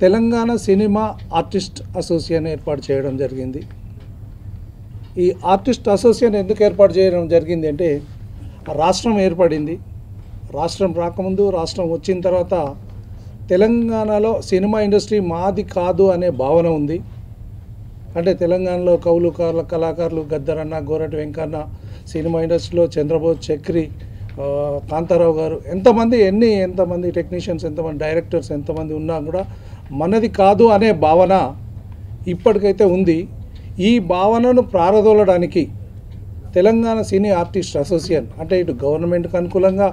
Telangana cinema artist association ఏర్పాటు చేయడం జరిగింది. ఈ ఆర్టిస్ట్ అసోసియేషన్ ఎందుకు ఏర్పాటు చేయడం జరిగింది అంటే, రాష్ట్రం ఏర్పడింది. రాష్ట్రం రాకముందు, రాష్ట్రం వచ్చిన తర్వాత తెలంగాణలో సినిమా ఇండస్ట్రీ మాది కాదు అనే భావన ఉంది. అంటే తెలంగాణలో కవులు కళాకారులు గద్దరన్న, గోరటి వెంకన్న, సినిమా ఇండస్ట్రీలో చంద్రబోస్, చక్రి, కాంతారావు గారు, ఎంతమంది టెక్నీషియన్స్, ఎంతమంది డైరెక్టర్స్ ఎంతమంది ఉన్నా కూడా మనది కాదు అనే భావన ఇప్పటికైతే ఉంది. ఈ భావనను ప్రారదోలడానికి తెలంగాణ సినీ ఆర్టిస్ట్ అసోసియేషన్ అంటే ఇటు గవర్నమెంట్కి అనుకూలంగా,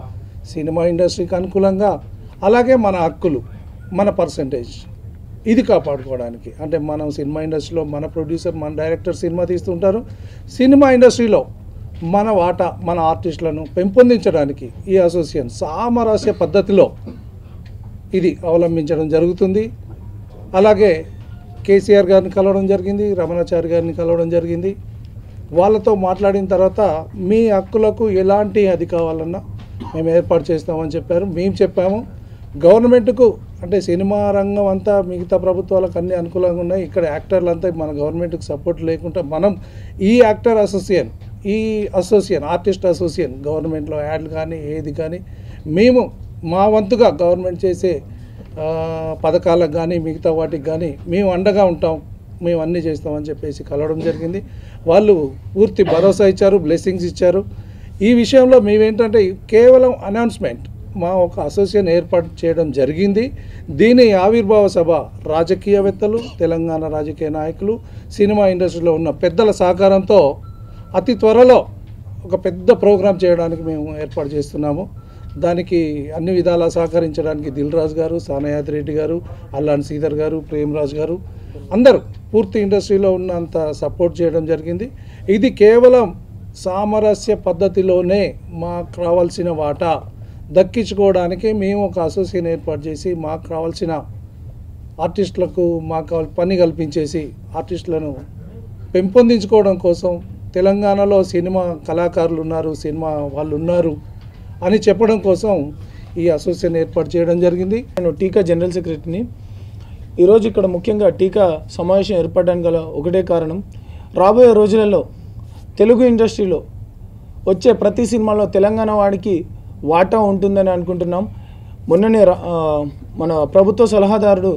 సినిమా ఇండస్ట్రీకి అనుకూలంగా, అలాగే మన హక్కులు, మన పర్సంటేజ్ ఇది కాపాడుకోవడానికి, అంటే మనం సినిమా ఇండస్ట్రీలో మన ప్రొడ్యూసర్, మన డైరెక్టర్ సినిమా తీస్తుంటారు. సినిమా ఇండస్ట్రీలో మన వాటా, మన ఆర్టిస్టులను పెంపొందించడానికి ఈ అసోసియేషన్ సామరస్య పద్ధతిలో ఇది అవలంబించడం జరుగుతుంది. అలాగే కేసీఆర్ గారిని కలవడం జరిగింది, రమణాచారి గారిని కలవడం జరిగింది. వాళ్ళతో మాట్లాడిన తర్వాత మీ హక్కులకు ఎలాంటి అది కావాలన్నా మేము ఏర్పాటు చేస్తామని చెప్పారు. మేము చెప్పాము గవర్నమెంట్కు, అంటే సినిమా రంగం అంతా మిగతా ప్రభుత్వాలకు అన్ని అనుకూలంగా ఉన్నాయి. ఇక్కడ యాక్టర్లు అంతా మన గవర్నమెంట్కి సపోర్ట్ లేకుండా మనం ఈ యాక్టర్ అసోసియేషన్, ఈ అసోసియేషన్ ఆర్టిస్ట్ అసోసియేషన్ గవర్నమెంట్లో యాడ్లు కానీ ఏది కానీ మేము మా వంతుగా గవర్నమెంట్ చేసే పథకాలకు కానీ మిగతా వాటికి కానీ మేము అండగా ఉంటాం, మేము అన్నీ చేస్తామని చెప్పేసి కలవడం జరిగింది. వాళ్ళు పూర్తి భరోసా ఇచ్చారు, బ్లెస్సింగ్స్ ఇచ్చారు. ఈ విషయంలో మేమేంటంటే కేవలం అనౌన్స్మెంట్, మా ఒక అసోసియేషన్ ఏర్పాటు చేయడం జరిగింది. దీని ఆవిర్భావ సభ రాజకీయవేత్తలు, తెలంగాణ రాజకీయ నాయకులు, సినిమా ఇండస్ట్రీలో ఉన్న పెద్దల సహకారంతో అతి త్వరలో ఒక పెద్ద ప్రోగ్రాం చేయడానికి మేము ఏర్పాటు చేస్తున్నాము. దానికి అన్ని విధాలా సహకరించడానికి దిల్ రాజు గారు, సానయాద్రి రెడ్డి గారు, అల్లాన్ శ్రీధర్ గారు, ప్రేమరాజు గారు అందరూ పూర్తి ఇండస్ట్రీలో ఉన్నంత సపోర్ట్ చేయడం జరిగింది. ఇది కేవలం సామరస్య పద్ధతిలోనే మాకు రావాల్సిన వాటా దక్కించుకోవడానికి మేము ఒక అసోసియేషన్ ఏర్పాటు చేసి మాకు రావాల్సిన ఆర్టిస్టులకు మాకు పని కల్పించేసి ఆర్టిస్టులను పెంపొందించుకోవడం కోసం, తెలంగాణలో సినిమా కళాకారులు ఉన్నారు, సినిమా వాళ్ళు ఉన్నారు అని చెప్పడం కోసం ఈ అసోసియేషన్ ఏర్పాటు చేయడం జరిగింది. నేను టీకా జనరల్ సెక్రటరీని. ఈరోజు ఇక్కడ ముఖ్యంగా టీకా సమావేశం ఏర్పడడానికి గల ఒకటే కారణం, రాబోయే రోజులలో తెలుగు ఇండస్ట్రీలో వచ్చే ప్రతి సినిమాలో తెలంగాణ వాడికి వాటా ఉంటుందని అనుకుంటున్నాం. మొన్ననే మన ప్రభుత్వ సలహాదారుడు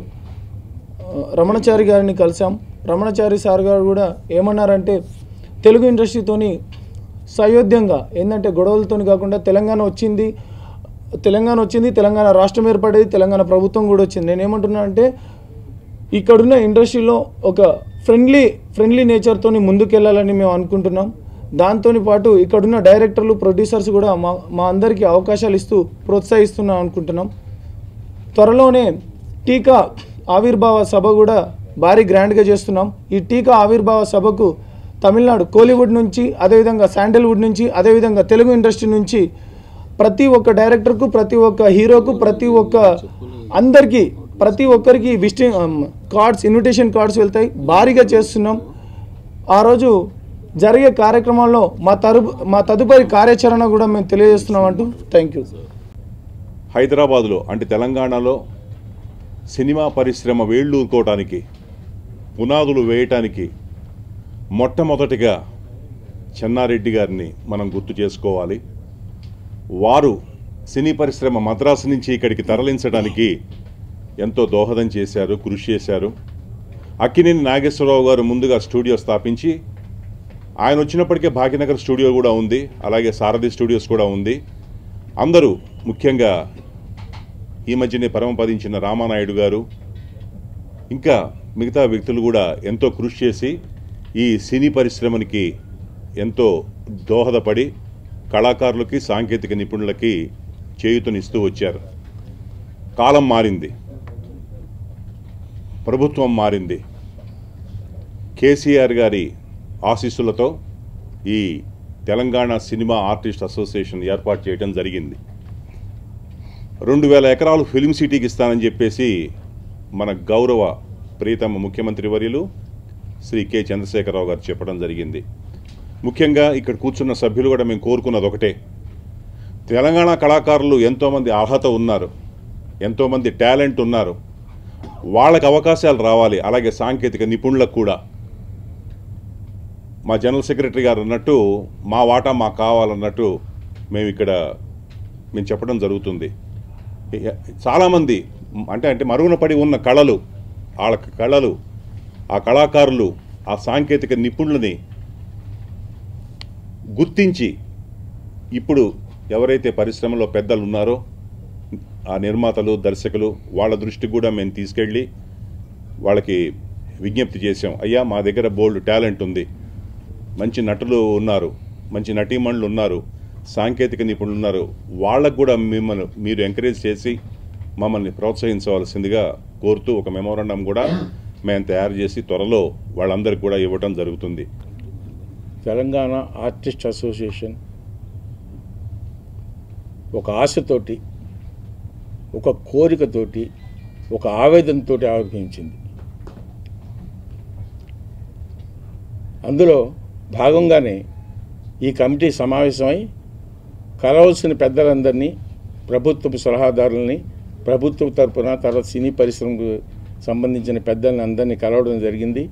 రమణాచారి గారిని కలిసాం. రమణాచారి సార్ గారు కూడా ఏమన్నారంటే, తెలుగు ఇండస్ట్రీతోని సయోధ్యంగా ఏంటంటే గొడవలతో కాకుండా తెలంగాణ వచ్చింది, తెలంగాణ రాష్ట్రం ఏర్పడేది, తెలంగాణ ప్రభుత్వం కూడా వచ్చింది. నేనేమంటున్నా అంటే ఇక్కడున్న ఇండస్ట్రీలో ఒక ఫ్రెండ్లీ నేచర్తో ముందుకెళ్ళాలని మేము అనుకుంటున్నాం. దాంతో పాటు ఇక్కడున్న డైరెక్టర్లు, ప్రొడ్యూసర్స్ కూడా మా అందరికీ అవకాశాలు ఇస్తూ ప్రోత్సహిస్తున్నాం అనుకుంటున్నాం. త్వరలోనే టీకా ఆవిర్భావ సభ కూడా భారీ గ్రాండ్గా చేస్తున్నాం. ఈ టీకా ఆవిర్భావ సభకు తమిళనాడు కోలీవుడ్ నుంచి, అదేవిధంగా శాండల్వుడ్ నుంచి, అదేవిధంగా తెలుగు ఇండస్ట్రీ నుంచి ప్రతి ఒక్క డైరెక్టర్కు, ప్రతి ఒక్క హీరోకు, ప్రతి ఒక్కరికి విజిటింగ్ కార్డ్స్, ఇన్విటేషన్ కార్డ్స్ వెళ్తాయి. భారీగా చేస్తున్నాం. ఆ రోజు జరిగే కార్యక్రమాల్లో మా తదుపరి కార్యాచరణ కూడా మేము తెలియజేస్తున్నాం అంటూ థ్యాంక్ యూ. హైదరాబాద్లో అంటే తెలంగాణలో సినిమా పరిశ్రమ వేళ్ళూరుకోవటానికి, పునాదులు వేయటానికి మొట్టమొదటిగా చెన్నారెడ్డి గారిని మనం గుర్తు చేసుకోవాలి. వారు సినీ పరిశ్రమ మద్రాసు నుంచి ఇక్కడికి తరలించడానికి ఎంతో దోహదం చేశారు, కృషి చేశారు. అక్కినేని నాగేశ్వరరావు గారు ముందుగా స్టూడియో స్థాపించి, ఆయన వచ్చినప్పటికే భాగ్యనగర్ స్టూడియో కూడా ఉంది, అలాగే సారథి స్టూడియోస్ కూడా ఉంది. అందరూ ముఖ్యంగా ఈ మధ్యనే పరమపదించిన రామానాయుడు గారు, ఇంకా మిగతా వ్యక్తులు కూడా ఎంతో కృషి చేసి ఈ సినీ పరిశ్రమకి ఎంతో దోహదపడి కళాకారులకి, సాంకేతిక నిపుణులకి చేయూతనిస్తూ వచ్చారు. కాలం మారింది, ప్రభుత్వం మారింది. కేసీఆర్ గారి ఆశీస్సులతో ఈ తెలంగాణ సినిమా ఆర్టిస్ట్ అసోసియేషన్ ఏర్పాటు చేయడం జరిగింది. 2000 ఎకరాలు ఫిల్మ్ సిటీకి ఇస్తానని చెప్పేసి మన గౌరవ ప్రీతమ ముఖ్యమంత్రి వర్యులు శ్రీ కె చంద్రశేఖరరావు గారు చెప్పడం జరిగింది. ముఖ్యంగా ఇక్కడ కూర్చున్న సభ్యులు కూడా మేము కోరుకున్నది ఒకటే, తెలంగాణ కళాకారులు ఎంతోమంది అర్హత ఉన్నారు, ఎంతోమంది టాలెంట్ ఉన్నారు. వాళ్ళకి అవకాశాలు రావాలి. అలాగే సాంకేతిక నిపుణులకు కూడా మా జనరల్ సెక్రటరీ గారు అన్నట్టు మా వాటా మాకు కావాలన్నట్టు మేము చెప్పడం జరుగుతుంది. చాలామంది అంటే మరుగున పడి ఉన్న కళలు, ఆ కళాకారులు, ఆ సాంకేతిక నిపుణులని గుర్తించి ఇప్పుడు ఎవరైతే పరిశ్రమలో పెద్దలు ఉన్నారో ఆ నిర్మాతలు, దర్శకులు, వాళ్ళ దృష్టికి కూడా మేము తీసుకెళ్ళి వాళ్ళకి విజ్ఞప్తి చేసాం. అయ్యా, మా దగ్గర బోల్డ్ టాలెంట్ ఉంది, మంచి నటులు ఉన్నారు, మంచి నటీమణులు ఉన్నారు, సాంకేతిక నిపుణులు ఉన్నారు, వాళ్ళకు కూడా మీరు ఎంకరేజ్ చేసి మమ్మల్ని ప్రోత్సహించవలసిందిగా కోరుతూ ఒక మెమోరాండం కూడా మేము తయారు చేసి త్వరలో వాళ్ళందరికీ కూడా ఇవ్వటం జరుగుతుంది. తెలంగాణ ఆర్టిస్ట్ అసోసియేషన్ ఒక ఆశతోటి, ఒక కోరికతోటి, ఒక ఆవేదనతో ఆవిర్భవించింది. అందులో భాగంగానే ఈ కమిటీ సమావేశమై కలవలసిన పెద్దలందరినీ, ప్రభుత్వపు సలహాదారులని, ప్రభుత్వ తరపున తర్వాత సినీ పరిశ్రమకు సంబంధించిన పెద్దలని అందరినీ కలవడం జరిగింది.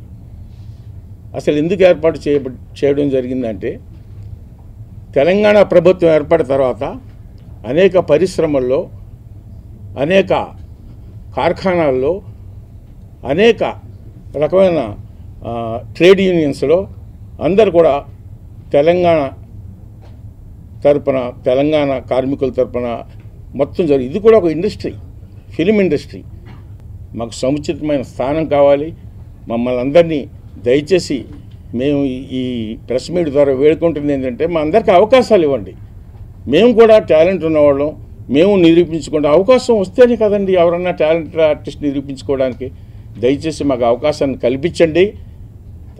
అసలు ఎందుకు ఏర్పాటు చేయడం జరిగిందంటే, తెలంగాణ ప్రభుత్వం ఏర్పడిన తర్వాత అనేక పరిశ్రమల్లో, అనేక కార్ఖానాల్లో, అనేక రకమైన ట్రేడ్ యూనియన్స్లో అందరు కూడా తెలంగాణ తరపున, తెలంగాణ కార్మికుల తరపున మొత్తం ఇది కూడా ఒక ఇండస్ట్రీ, ఫిలిం ఇండస్ట్రీ. మాకు సముచితమైన స్థానం కావాలి. మమ్మల్ని అందరినీ దయచేసి మేము ఈ ప్రెస్ మీట్ ద్వారా వేడుకుంటుంది ఏంటంటే, మా అందరికీ అవకాశాలు ఇవ్వండి. మేము కూడా టాలెంట్ ఉన్నవాళ్ళం, మేము నిరూపించుకుంటే అవకాశం వస్తేనే కదండి ఎవరన్నా టాలెంట్ ఆర్టిస్ట్ నిరూపించుకోవడానికి. దయచేసి మాకు అవకాశాన్ని కల్పించండి.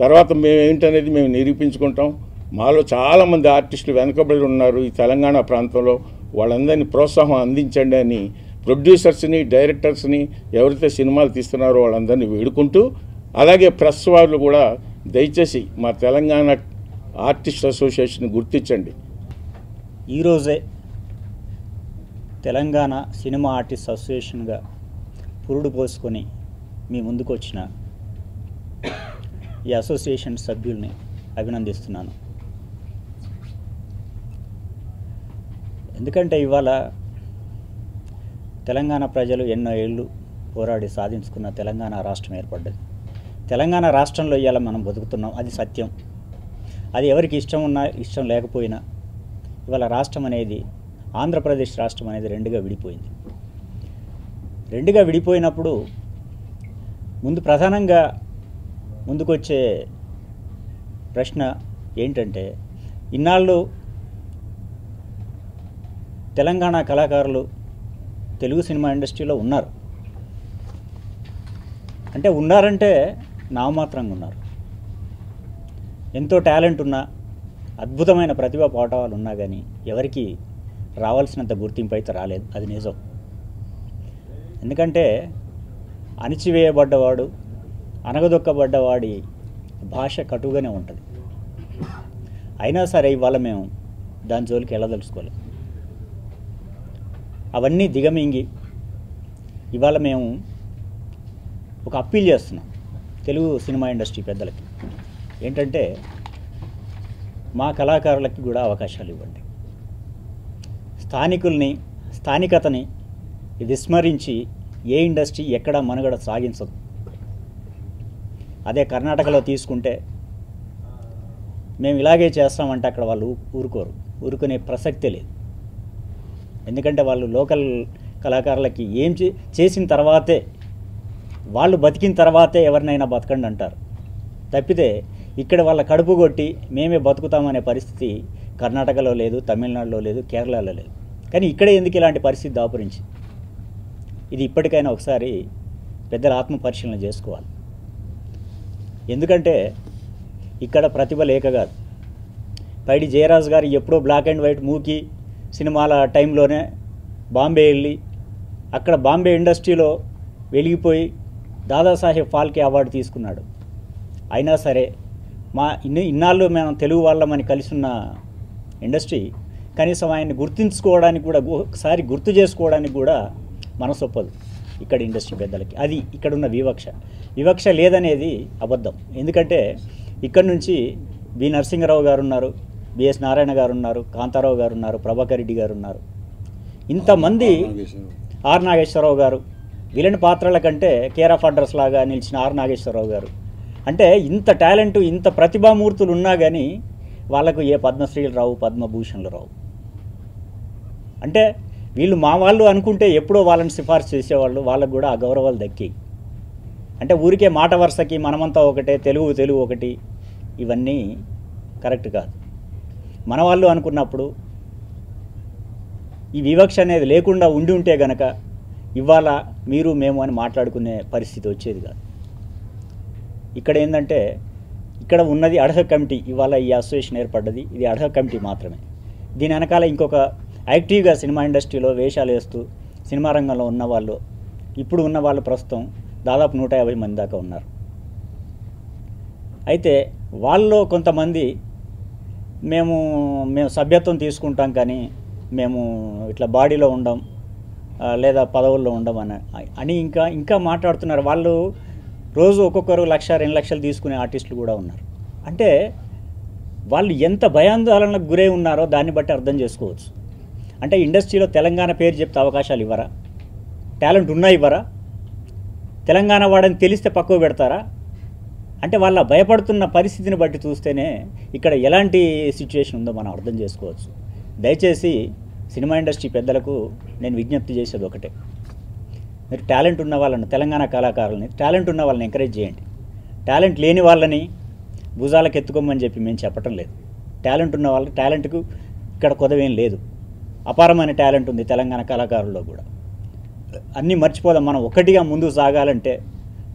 తర్వాత మేము ఏంటనేది మేము నిరూపించుకుంటాం. మాలో చాలామంది ఆర్టిస్టులు వెనకబడి ఉన్నారు ఈ తెలంగాణ ప్రాంతంలో, వాళ్ళందరినీ ప్రోత్సాహం అందించండి అని ప్రొడ్యూసర్స్ని, డైరెక్టర్స్ని, ఎవరైతే సినిమాలు తీస్తున్నారో వాళ్ళందరినీ వేడుకుంటూ, అలాగే ప్రెస్ వాళ్ళు కూడా దయచేసి మా తెలంగాణ ఆర్టిస్ట్ అసోసియేషన్ గుర్తించండి. ఈరోజే తెలంగాణ సినిమా ఆర్టిస్ట్ అసోసియేషన్గా పురుడు పోసుకొని మీ ముందుకు వచ్చిన ఈ అసోసియేషన్ సభ్యుల్ని అభినందిస్తున్నాను. ఎందుకంటే ఇవాళ తెలంగాణ ప్రజలు ఎన్నో ఏళ్ళు పోరాడి సాధించుకున్న తెలంగాణ రాష్ట్రం ఏర్పడ్డది. తెలంగాణ రాష్ట్రంలో ఇవాళ మనం బతుకుతున్నాం, అది సత్యం. అది ఎవరికి ఇష్టం ఉన్నా ఇష్టం లేకపోయినా ఇవాళ రాష్ట్రం అనేది, ఆంధ్రప్రదేశ్ రాష్ట్రం అనేది రెండుగా విడిపోయింది. రెండుగా విడిపోయినప్పుడు ప్రధానంగా ముందుకొచ్చే ప్రశ్న ఏంటంటే, ఇన్నాళ్ళు తెలంగాణ కళాకారులు తెలుగు సినిమా ఇండస్ట్రీలో ఉన్నారు. అంటే ఉన్నారంటే నామమాత్రంగా ఉన్నారు. ఎంతో టాలెంట్ ఉన్నా, అద్భుతమైన ప్రతిభా పాఠవాలు ఉన్నా కానీ ఎవరికి రావాల్సినంత గుర్తింపు అయితే రాలేదు. అది నిజం. ఎందుకంటే అణిచివేయబడ్డవాడు, అనగదొక్కబడ్డవాడి భాష కటుగానే ఉంటుంది. అయినా సరే ఇవాళ మేము దాని జోలికి వెళ్ళదలుచుకోలేం. అవన్నీ దిగమింగి ఇవాళ మేము ఒక అప్పీల్ చేస్తున్నాం తెలుగు సినిమా ఇండస్ట్రీ పెద్దలకి. ఏంటంటే, మా కళాకారులకి కూడా అవకాశాలు ఇవ్వండి. స్థానికతని విస్మరించి ఏ ఇండస్ట్రీ ఎక్కడ మనుగడ సాగించదు. అదే కర్ణాటకలో తీసుకుంటే మేము ఇలాగే చేస్తామంటే అక్కడ వాళ్ళు ఊరుకునే ప్రసక్తే లేదు. ఎందుకంటే వాళ్ళు లోకల్ కళాకారులకి ఏం చేసిన తర్వాతే, వాళ్ళు బతికిన తర్వాతే ఎవరినైనా బతకండి అంటారు తప్పితే ఇక్కడ వాళ్ళ కడుపు కొట్టి మేమే బతుకుతామనే పరిస్థితి కర్ణాటకలో లేదు, తమిళనాడులో లేదు, కేరళలో లేదు. కానీ ఇక్కడే ఎందుకు ఇలాంటి పరిస్థితి దాపురించి? ఇది ఇప్పటికైనా ఒకసారి పెద్దల ఆత్మ పరిశీలన చేసుకోవాలి. ఎందుకంటే ఇక్కడ ప్రతిభ లేక కాదు. పైడి జయరాజ్ గారు ఎప్పుడో బ్లాక్ అండ్ వైట్ మూకీ సినిమాల టైంలోనే బాంబే వెళ్ళి అక్కడ బాంబే ఇండస్ట్రీలో వెలిగిపోయి దాదాసాహెబ్ ఫాల్కే అవార్డు తీసుకున్నాడు. అయినా సరే ఇన్నాళ్ళు మేము తెలుగు వాళ్ళమని కలిసి ఉన్న ఇండస్ట్రీ కనీసం ఆయన్ని గుర్తించుకోవడానికి కూడా, ఒకసారి గుర్తు చేసుకోవడానికి కూడా మనసొప్పదు. ఇక్కడ ఇండస్ట్రీ పెద్దలకి. అది ఇక్కడున్న వివక్ష లేదనేది అబద్ధం. ఎందుకంటే ఇక్కడ నుంచి బి నరసింహారావు గారు ఉన్నారు, బిఎస్ నారాయణ గారు ఉన్నారు, కాంతారావు గారు ఉన్నారు, ప్రభాకర్ రెడ్డి గారు ఉన్నారు, ఇంతమంది, ఆర్ నాగేశ్వరరావు గారు, విలన్ పాత్రల కంటే కేర్ ఆఫ్ అడ్రస్ లాగా నిలిచిన ఆర్ నాగేశ్వరరావు గారు. అంటే ఇంత టాలెంటు, ఇంత ప్రతిభామూర్తులు ఉన్నా కానీ వాళ్ళకు ఏ పద్మశ్రీలు రావు, పద్మభూషణలు రావు. అంటే వీళ్ళు మా వాళ్ళు అనుకుంటే ఎప్పుడో వాళ్ళని సిఫార్సు చేసేవాళ్ళు, వాళ్ళకు కూడా ఆ గౌరవాలు దక్కి. అంటే ఊరికే మాట వరుసకి మనమంతా ఒకటే, తెలుగు ఒకటి, ఇవన్నీ కరెక్ట్ కాదు. మన వాళ్ళు అనుకున్నప్పుడు ఈ వివక్ష అనేది లేకుండా ఉండి ఉంటే గనక ఇవాళ మీరు మేము అని మాట్లాడుకునే పరిస్థితి వచ్చేది కాదు. ఇక్కడ ఏంటంటే ఇక్కడ ఉన్నది అడ్హక్ కమిటీ. ఇవాళ ఈ అసోసియేషన్ ఏర్పడ్డది, ఇది అడ్హక్ కమిటీ మాత్రమే. దీని వెనకాల ఇంకొక యాక్టివ్గా సినిమా ఇండస్ట్రీలో వేషాలు వేస్తూ సినిమా రంగంలో ఉన్నవాళ్ళు, ఇప్పుడు ఉన్న వాళ్ళు ప్రస్తుతం దాదాపు 150 మంది దాకా ఉన్నారు. అయితే వాళ్ళలో కొంతమంది మేము సభ్యత్వం తీసుకుంటాం కానీ మేము ఇట్లా బాడీలో ఉండం లేదా పదవుల్లో ఉండం అని ఇంకా మాట్లాడుతున్నారు. వాళ్ళు రోజు ఒక్కొక్కరు 1,00,000, 2 లక్షలు తీసుకునే ఆర్టిస్టులు కూడా ఉన్నారు. అంటే వాళ్ళు ఎంత భయాందోళనకు గురై ఉన్నారో దాన్ని బట్టి అర్థం చేసుకోవచ్చు. అంటే ఇండస్ట్రీలో తెలంగాణ పేరు చెప్తే అవకాశాలు ఇవ్వరా? టాలెంట్ ఉన్నా ఇవ్వరా? తెలంగాణ వాడని తెలిస్తే పక్కకు పెడతారా? అంటే వాళ్ళ భయపడుతున్న పరిస్థితిని బట్టి చూస్తేనే ఇక్కడ ఎలాంటి సిచ్యువేషన్ ఉందో మనం అర్థం చేసుకోవచ్చు. దయచేసి సినిమా ఇండస్ట్రీ పెద్దలకు నేను విజ్ఞప్తి చేసేది ఒకటే, మీరు టాలెంట్ ఉన్న వాళ్ళని, తెలంగాణ కళాకారులని, టాలెంట్ ఉన్న వాళ్ళని ఎంకరేజ్ చేయండి. టాలెంట్ లేని వాళ్ళని భుజాలకు ఎత్తుకోమని చెప్పి మేము చెప్పటం లేదు. టాలెంట్ ఉన్న వాళ్ళకి టాలెంట్కు ఇక్కడ కొదవేం లేదు. అపారమైన టాలెంట్ ఉంది తెలంగాణ కళాకారుల్లో కూడా. అన్నీ మర్చిపోదాం. మనం ఒకటిగా ముందుకు సాగాలంటే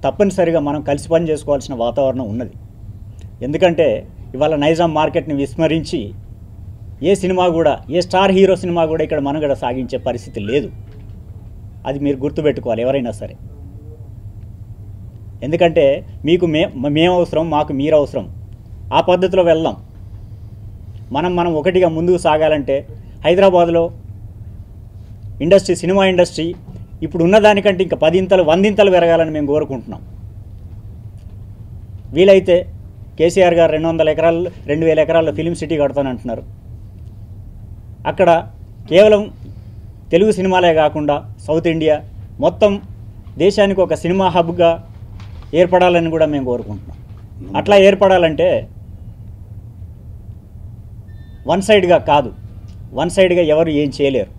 తప్పనిసరిగా మనం కలిసి పని చేసుకోవాల్సిన వాతావరణం ఉన్నది. ఎందుకంటే ఇవాళ నైజాం మార్కెట్ని విస్మరించి ఏ సినిమా కూడా, ఏ స్టార్ హీరో సినిమా కూడా ఇక్కడ మనుగడ సాగించే పరిస్థితి లేదు. అది మీరు గుర్తుపెట్టుకోవాలి ఎవరైనా సరే. ఎందుకంటే మీకు మేము అవసరం, మాకు మీరు అవసరం. ఆ పద్ధతిలో వెళ్దాం. మనం ఒకటిగా ముందుకు సాగాలంటే హైదరాబాద్లో ఇండస్ట్రీ, సినిమా ఇండస్ట్రీ ఇప్పుడు ఉన్నదానికంటే ఇంకా 10 ఇంతలు 100 ఇంతలు పెరగాలని మేము కోరుకుంటున్నాం. వీలైతే కేసీఆర్ గారు 200 ఎకరాలు 2000 ఎకరాల్లో ఫిలిం సిటీ కడతానంటున్నారు. అక్కడ కేవలం తెలుగు సినిమాలే కాకుండా సౌత్ ఇండియా మొత్తం దేశానికి ఒక సినిమా హబ్గా ఏర్పడాలని కూడా మేము కోరుకుంటున్నాం. అట్లా ఏర్పడాలంటే వన్ సైడ్గా కాదు, వన్ సైడ్గా ఎవరు ఏం చేయలేరు.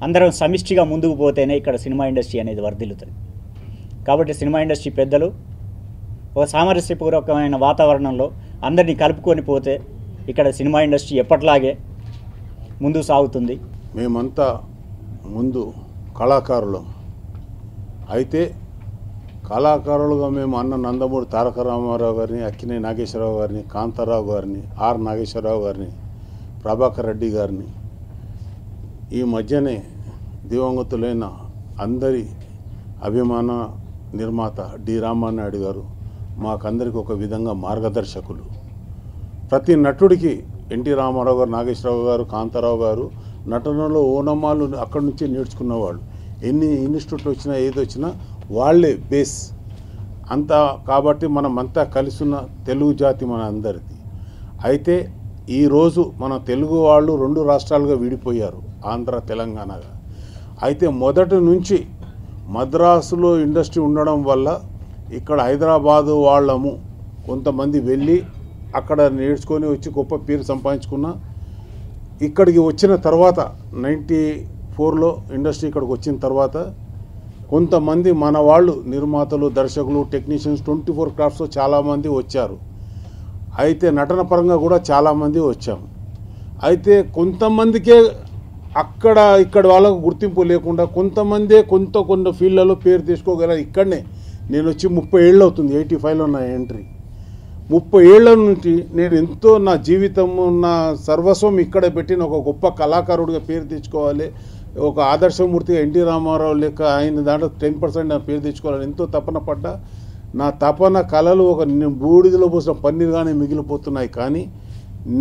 అందరం సమిష్టిగా ముందుకు పోతేనే ఇక్కడ సినిమా ఇండస్ట్రీ అనేది వర్ధిల్లుతుంది. కాబట్టి సినిమా ఇండస్ట్రీ పెద్దలు ఒక సామరస్యపూర్వకమైన వాతావరణంలో అందరినీ కలుపుకొని పోతే ఇక్కడ సినిమా ఇండస్ట్రీ ఎప్పట్లాగే ముందుకు సాగుతుంది. మేమంతా ముందు కళాకారులం. అయితే కళాకారులుగా మేము అన్న నందమూరి తారక రామారావు గారిని, అక్కినేని నాగేశ్వరరావు గారిని, కాంతారావు గారిని, ఆర్ నాగేశ్వరరావు గారిని, ప్రభాకర్ రెడ్డి గారిని, ఈ మధ్యనే దివంగతులైన అందరి అభిమాన నిర్మాత డి రామానాయుడు గారు మాకందరికి ఒక విధంగా మార్గదర్శకులు. ప్రతి నటుడికి ఎన్టీ రామారావు గారు, నాగేశ్వరరావు గారు, కాంతారావు గారు నటనలో ఓనమాలు అక్కడి నుంచి నేర్చుకున్నవాళ్ళు. ఎన్ని ఇన్స్టిట్యూట్లు వచ్చినా ఏది వచ్చినా వాళ్ళే బేస్ అంతా. కాబట్టి మనమంతా కలిసిన తెలుగు జాతి మన అందరిది. అయితే ఈరోజు మన తెలుగు వాళ్ళు 2 రాష్ట్రాలుగా విడిపోయారు, ఆంధ్ర తెలంగాణగా. అయితే మొదటి నుంచి మద్రాసులో ఇండస్ట్రీ ఉండడం వల్ల ఇక్కడ హైదరాబాదు వాళ్ళము కొంతమంది వెళ్ళి అక్కడ నేర్చుకొని వచ్చి గొప్ప పేరు సంపాదించుకున్న. ఇక్కడికి వచ్చిన తర్వాత 94లో ఇండస్ట్రీ ఇక్కడికి వచ్చిన తర్వాత కొంతమంది మన వాళ్ళు నిర్మాతలు, దర్శకులు, టెక్నీషియన్స్ 24 క్రాఫ్ట్స్లో చాలామంది వచ్చారు. అయితే నటన పరంగా కూడా చాలామంది వచ్చాము. అయితే కొంతమందికే ఇక్కడ వాళ్ళకు గుర్తింపు లేకుండా కొంతమందే కొన్ని ఫీల్డ్లలో పేరు తీసుకోగల. ఇక్కడనే నేను వచ్చి 30 ఏళ్ళు అవుతుంది, 85లో నా ఎంట్రీ. 30 ఏళ్ల నుంచి నేను ఎంతో నా జీవితము, నా సర్వస్వం ఇక్కడ పెట్టిన ఒక గొప్ప కళాకారుడిగా పేరు తెచ్చుకోవాలి, ఒక ఆదర్శమూర్తిగా ఎన్టీ రామారావు లెక్క ఆయన దాంట్లో 10% నా పేరు తెచ్చుకోవాలని ఎంతో తపన పడ్డా. నా తపన కళలు ఒక బూడిదలో పోసిన పన్నీరుగానే మిగిలిపోతున్నాయి. కానీ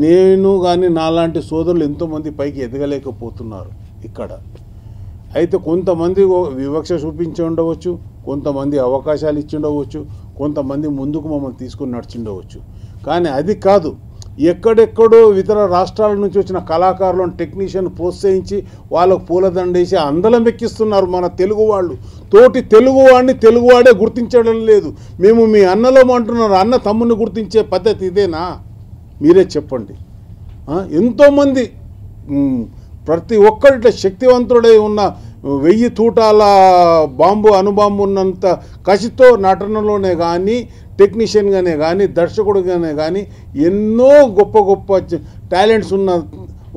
నేను కానీ నాలాంటి సోదరులు ఎంతోమంది పైకి ఎదగలేకపోతున్నారు ఇక్కడ. అయితే కొంతమంది వివక్ష చూపించి ఉండవచ్చు, కొంతమంది అవకాశాలు ఇచ్చి ఉండవచ్చు, కొంతమంది ముందుకు మమ్మల్ని తీసుకుని నడిచిండవచ్చు. కానీ అది కాదు, ఎక్కడెక్కడో ఇతర రాష్ట్రాల నుంచి వచ్చిన కళాకారులను టెక్నీషియన్ ప్రోత్సహించి వాళ్ళకు పూలదండేసి అందలం ఎక్కిస్తున్నారు మన తెలుగు వాళ్ళు. తోటి తెలుగువాడిని తెలుగువాడే గుర్తించడం లేదు. మేము మీ అన్నలో అంటున్నారు, అన్న తమ్ముని గుర్తించే పద్ధతి ఇదేనా? మీరే చెప్పండి. ఎంతోమంది ప్రతి ఒక్కరిట శక్తివంతుడై ఉన్న 1000 తూటాల బాంబు అణుబాంబు ఉన్నంత కసితో నటనలోనే కానీ, టెక్నీషియన్గానే కానీ, దర్శకుడుగానే కానీ ఎన్నో గొప్ప గొప్ప టాలెంట్స్ ఉన్న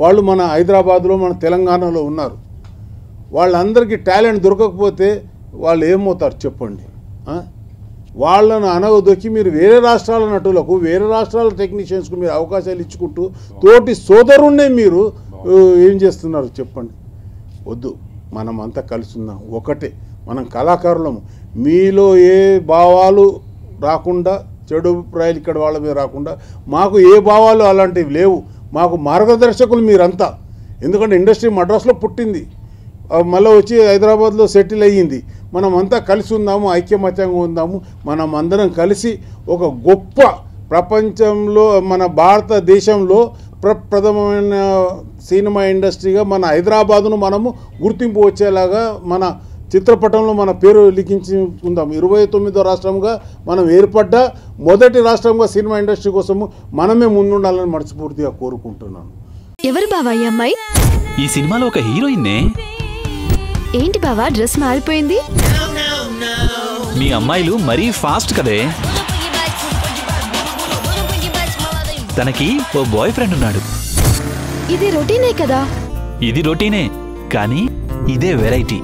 వాళ్ళు మన హైదరాబాద్లో, మన తెలంగాణలో ఉన్నారు. వాళ్ళందరికీ టాలెంట్ దొరకకపోతే వాళ్ళు ఏమవుతారు చెప్పండి? వాళ్ళను అనగదొక్కి మీరు వేరే రాష్ట్రాల నటులకు, వేరే రాష్ట్రాల టెక్నీషియన్స్కు మీరు అవకాశాలు ఇచ్చుకుంటూ తోటి సోదరుణ్ణే మీరు ఏం చేస్తున్నారు చెప్పండి? వద్దు, మనం అంతా కలిసి ఉన్నాం, ఒకటే, మనం కళాకారులము. మీలో ఏ భావాలు రాకుండా, చెడు అభిప్రాయాలు ఇక్కడ వాళ్ళ మీద రాకుండా, మాకు ఏ భావాలు అలాంటివి లేవు. మాకు మార్గదర్శకులు మీరంతా. ఎందుకంటే ఇండస్ట్రీ మద్రాసులో పుట్టింది, మళ్ళీ వచ్చి హైదరాబాద్లో సెటిల్ అయ్యింది. మనం అంతా కలిసి ఉందాము, ఐక్యమత్యంగా ఉందాము. మనం అందరం కలిసి ఒక గొప్ప ప్రపంచంలో, మన భారతదేశంలో ప్రప్రథమైన సినిమా ఇండస్ట్రీగా మన హైదరాబాదును మనము గుర్తింపు వచ్చేలాగా మన చిత్రపటంలో మన పేరు లిఖించుకుందాం. 29వ రాష్ట్రంగా మనం ఏర్పడ్డ మొదటి రాష్ట్రంగా సినిమా ఇండస్ట్రీ కోసము మనమే ముందుండాలని మనస్ఫూర్తిగా కోరుకుంటున్నాను. ఎవరు బావా ఈ అమ్మాయి? ఈ సినిమాలో ఒక హీరోయిన్నే. ఏంటి బావా డ్రెస్ మారిపోయింది? మీ అమ్మాయిలు మరీ ఫాస్ట్ కదే. తనకి ఓ బాయ్ ఫ్రెండ్ ఉన్నాడు. ఇది రొటీనే కదా? ఇది రొటీనే, కానీ ఇదే వెరైటీ.